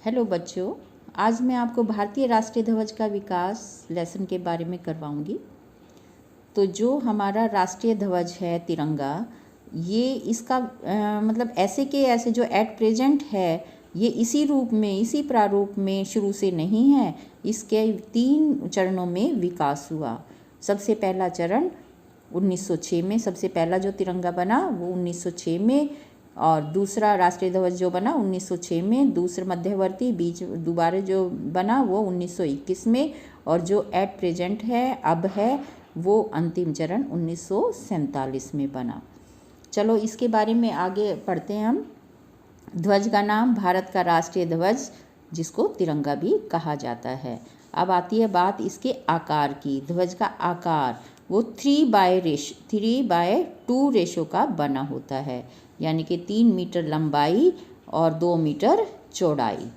Hello बच्चों, आज मैं आपको भारतीय राष्ट्रीय ध्वज का विकास लेसन के बारे में करवाऊंगी। तो जो हमारा राष्ट्रीय ध्वज है तिरंगा, ये इसका मतलब ऐसे के ऐसे जो एट प्रेजेंट है, ये इसी रूप में, इसी प्रारूप में शुरू से नहीं है। इसके 3 चरणों में विकास हुआ। सबसे पहला चरण 1906 में, सबसे पहला जो तिरंगा बना वो 1906 में, और दूसरा राष्ट्रीय ध्वज जो बना 1906 में, दूसरा मध्यवर्ती बीच दोबारा जो बना वो 1921 में, और जो एट प्रेजेंट है अब है वो अंतिम चरण 1947 में बना। चलो इसके बारे में आगे पढ़ते हैं हम। ध्वज का नाम भारत का राष्ट्रीय ध्वज, जिसको तिरंगा भी कहा जाता है। अब आती है बात इसके आकार की। ध्वज का आकार वो 3/2 रेशो का बना होता है, यानी कि 3 मीटर लंबाई और 2 मीटर चौड़ाई।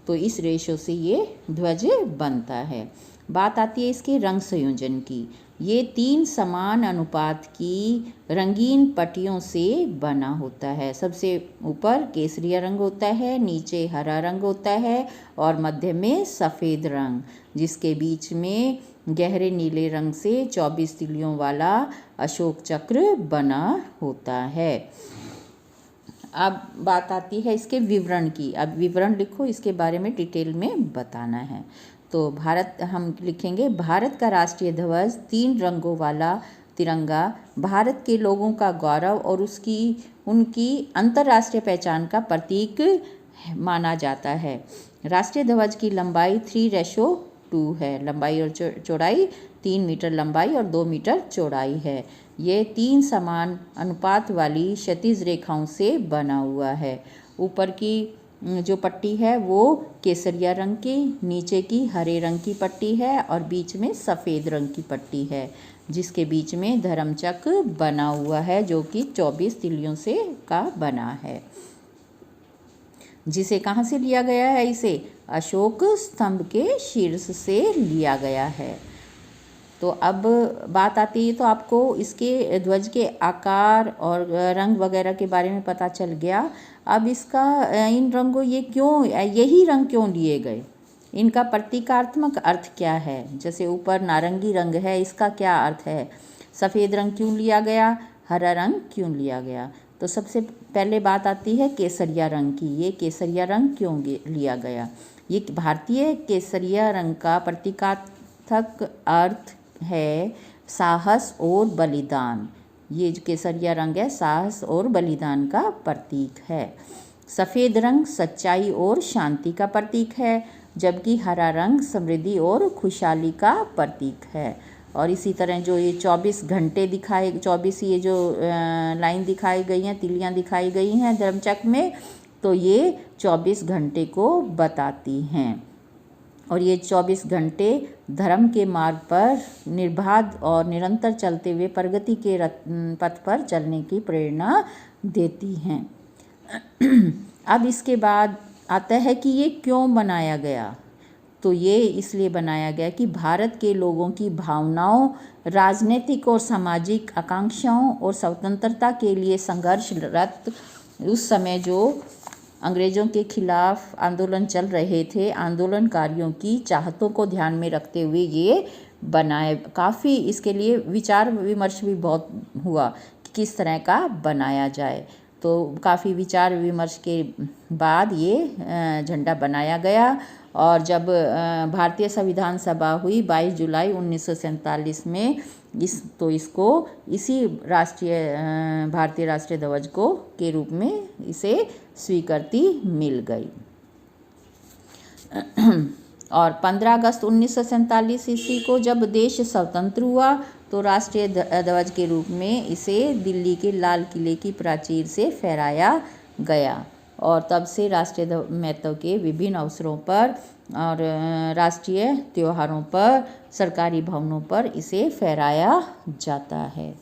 तो इस रेशो से ये ध्वज बनता है। बात आती है इसके रंग संयोजन की। ये 3 समान अनुपात की रंगीन पट्टियों से बना होता है। सबसे ऊपर केसरिया रंग होता है, नीचे हरा रंग होता है और मध्य में सफ़ेद रंग, जिसके बीच में गहरे नीले रंग से 24 तिलियों वाला अशोक चक्र बना होता है। अब बात आती है इसके विवरण की। अब विवरण लिखो, इसके बारे में डिटेल में बताना है। तो हम लिखेंगे भारत का राष्ट्रीय ध्वज 3 रंगों वाला तिरंगा भारत के लोगों का गौरव और उनकी अंतर्राष्ट्रीय पहचान का प्रतीक माना जाता है। राष्ट्रीय ध्वज की लंबाई 3:2 है। लंबाई और चौड़ाई 3 मीटर लंबाई और 2 मीटर चौड़ाई है। ये 3 समान अनुपात वाली क्षैतिज रेखाओं से बना हुआ है। ऊपर की जो पट्टी है वो केसरिया रंग की, नीचे की हरे रंग की पट्टी है और बीच में सफ़ेद रंग की पट्टी है, जिसके बीच में धर्मचक्र बना हुआ है, जो कि 24 तिलियों से का बना है। जिसे कहाँ से लिया गया है? इसे अशोक स्तंभ के शीर्ष से लिया गया है। तो अब बात आती है, तो आपको इसके ध्वज के आकार और रंग वगैरह के बारे में पता चल गया। अब इसका इन रंगों यही रंग क्यों लिए गए, इनका प्रतीकात्मक अर्थ क्या है? जैसे ऊपर नारंगी रंग है, इसका क्या अर्थ है? सफ़ेद रंग क्यों लिया गया? हरा रंग क्यों लिया गया? तो सबसे पहले बात आती है केसरिया रंग की। ये केसरिया रंग क्यों लिया गया? ये भारतीय केसरिया रंग का प्रतीकात्मक अर्थ है साहस और बलिदान। ये जो केसरिया रंग है साहस और बलिदान का प्रतीक है। सफ़ेद रंग सच्चाई और शांति का प्रतीक है, जबकि हरा रंग समृद्धि और खुशहाली का प्रतीक है। और इसी तरह जो ये 24 घंटे 24 ये जो लाइन दिखाई गई हैं, तिलियां दिखाई गई हैं धर्मचक्र में, तो ये 24 घंटे को बताती हैं। और ये 24 घंटे धर्म के मार्ग पर निर्बाध और निरंतर चलते हुए प्रगति के पथ पर चलने की प्रेरणा देती हैं। अब इसके बाद आता है कि ये क्यों बनाया गया। तो ये इसलिए बनाया गया कि भारत के लोगों की भावनाओं, राजनीतिक और सामाजिक आकांक्षाओं और स्वतंत्रता के लिए संघर्षरत उस समय जो अंग्रेज़ों के खिलाफ आंदोलन चल रहे थे, आंदोलनकारियों की चाहतों को ध्यान में रखते हुए ये बनाए। काफ़ी इसके लिए विचार विमर्श भी बहुत हुआ कि किस तरह का बनाया जाए। तो काफ़ी विचार विमर्श के बाद ये झंडा बनाया गया। और जब भारतीय संविधान सभा हुई 22 जुलाई 1947 में, इसको इसी भारतीय राष्ट्रीय ध्वज को के रूप में इसे स्वीकृति मिल गई। और 15 अगस्त 1947 ईस्वी को जब देश स्वतंत्र हुआ, तो राष्ट्रीय ध्वज के रूप में इसे दिल्ली के लाल किले की प्राचीर से फहराया गया। और तब से राष्ट्रीय महत्व के विभिन्न अवसरों पर और राष्ट्रीय त्योहारों पर, सरकारी भवनों पर इसे फहराया जाता है।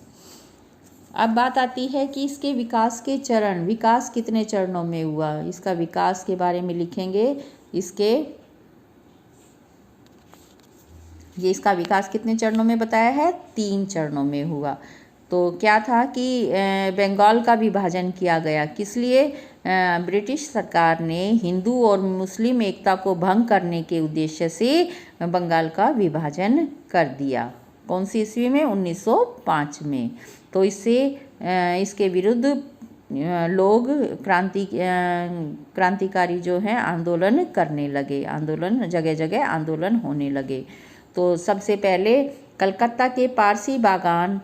अब बात आती है कि इसके विकास के चरण, विकास कितने चरणों में हुआ। इसका विकास के बारे में लिखेंगे। इसका विकास कितने चरणों में बताया है? 3 चरणों में हुआ। तो क्या था कि बंगाल का विभाजन किया गया। किस लिए? ब्रिटिश सरकार ने हिंदू और मुस्लिम एकता को भंग करने के उद्देश्य से बंगाल का विभाजन कर दिया। कौन सी ईस्वी में? 1905 में। तो इसके विरुद्ध लोग क्रांतिकारी जो हैं आंदोलन करने लगे, जगह जगह आंदोलन होने लगे। तो सबसे पहले कलकत्ता के पारसी बागान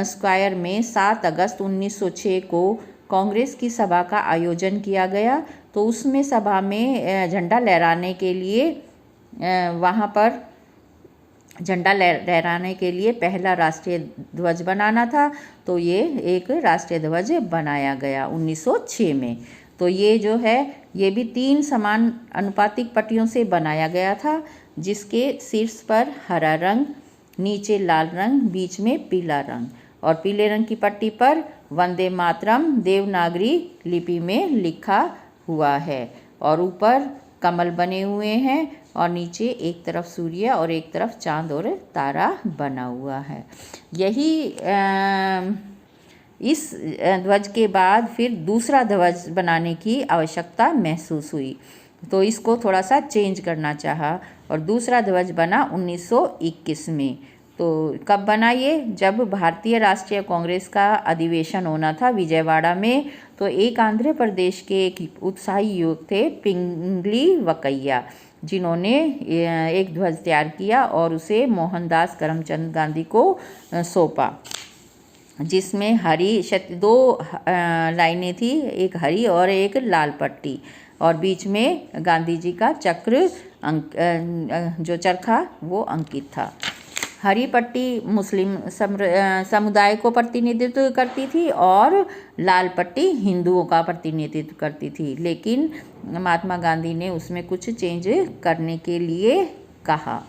स्क्वायर में 7 अगस्त 1906 को कांग्रेस की सभा का आयोजन किया गया। तो उसमें सभा में झंडा लहराने के लिए वहाँ पर झंडा लहराने के लिए पहला राष्ट्रीय ध्वज बनाना था। तो ये एक राष्ट्रीय ध्वज बनाया गया 1906 में। तो ये जो है ये भी 3 समान अनुपातिक पट्टियों से बनाया गया था, जिसके शीर्ष पर हरा रंग, नीचे लाल रंग, बीच में पीला रंग, और पीले रंग की पट्टी पर वंदे मातरम देवनागरी लिपि में लिखा हुआ है, और ऊपर कमल बने हुए हैं, और नीचे एक तरफ सूर्य और एक तरफ चांद और तारा बना हुआ है। यही इस ध्वज के बाद फिर दूसरा ध्वज बनाने की आवश्यकता महसूस हुई, तो इसको थोड़ा सा चेंज करना चाहा, और दूसरा ध्वज बना 1921 में। तो कब बना ये? जब भारतीय राष्ट्रीय कांग्रेस का अधिवेशन होना था विजयवाड़ा में। तो एक आंध्र प्रदेश के एक उत्साही युवक थे पिंगली वकैया, जिन्होंने एक ध्वज तैयार किया और उसे मोहनदास करमचंद गांधी को सौंपा, जिसमें दो लाइनें थी, एक हरी और एक लाल पट्टी, और बीच में गांधी जी का चक्र जो चरखा वो अंकित था। हरी पट्टी मुस्लिम समुदाय को प्रतिनिधित्व करती थी और लाल पट्टी हिंदुओं का प्रतिनिधित्व करती थी, लेकिन महात्मा गांधी ने उसमें कुछ चेंज करने के लिए कहा,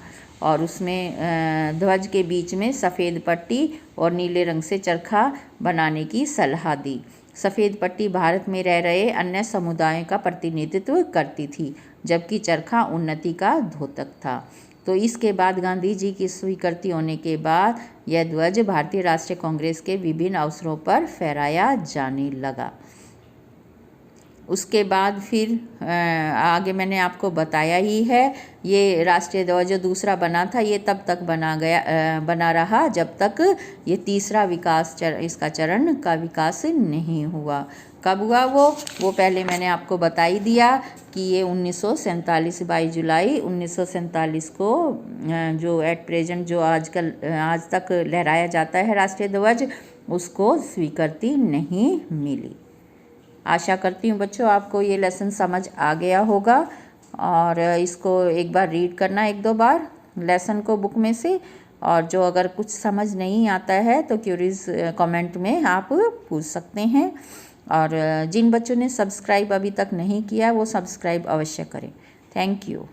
और उसमें ध्वज के बीच में सफ़ेद पट्टी और नीले रंग से चरखा बनाने की सलाह दी। सफ़ेद पट्टी भारत में रह रहे अन्य समुदायों का प्रतिनिधित्व करती थी, जबकि चरखा उन्नति का द्योतक था। तो इसके बाद गांधी जी की स्वीकृति होने के बाद यह ध्वज भारतीय राष्ट्रीय कांग्रेस के विभिन्न अवसरों पर फहराया जाने लगा। उसके बाद फिर आगे मैंने आपको बताया ही है, ये राष्ट्रीय ध्वज जो दूसरा बना था ये तब तक बना रहा जब तक ये तीसरा इसका चरण का विकास नहीं हुआ। कब हुआ वो पहले मैंने आपको बता ही दिया कि ये 1947 22 जुलाई 1947 को जो एट प्रेजेंट जो आज तक लहराया जाता है राष्ट्रीय ध्वज, उसको स्वीकृति नहीं मिली। आशा करती हूँ बच्चों आपको ये लेसन समझ आ गया होगा, और इसको एक बार रीड करना 1-2 बार लेसन को बुक में से, और जो अगर कुछ समझ नहीं आता है तो क्यूरीज कमेंट में आप पूछ सकते हैं। और जिन बच्चों ने सब्सक्राइब अभी तक नहीं किया वो सब्सक्राइब अवश्य करें। Thank you.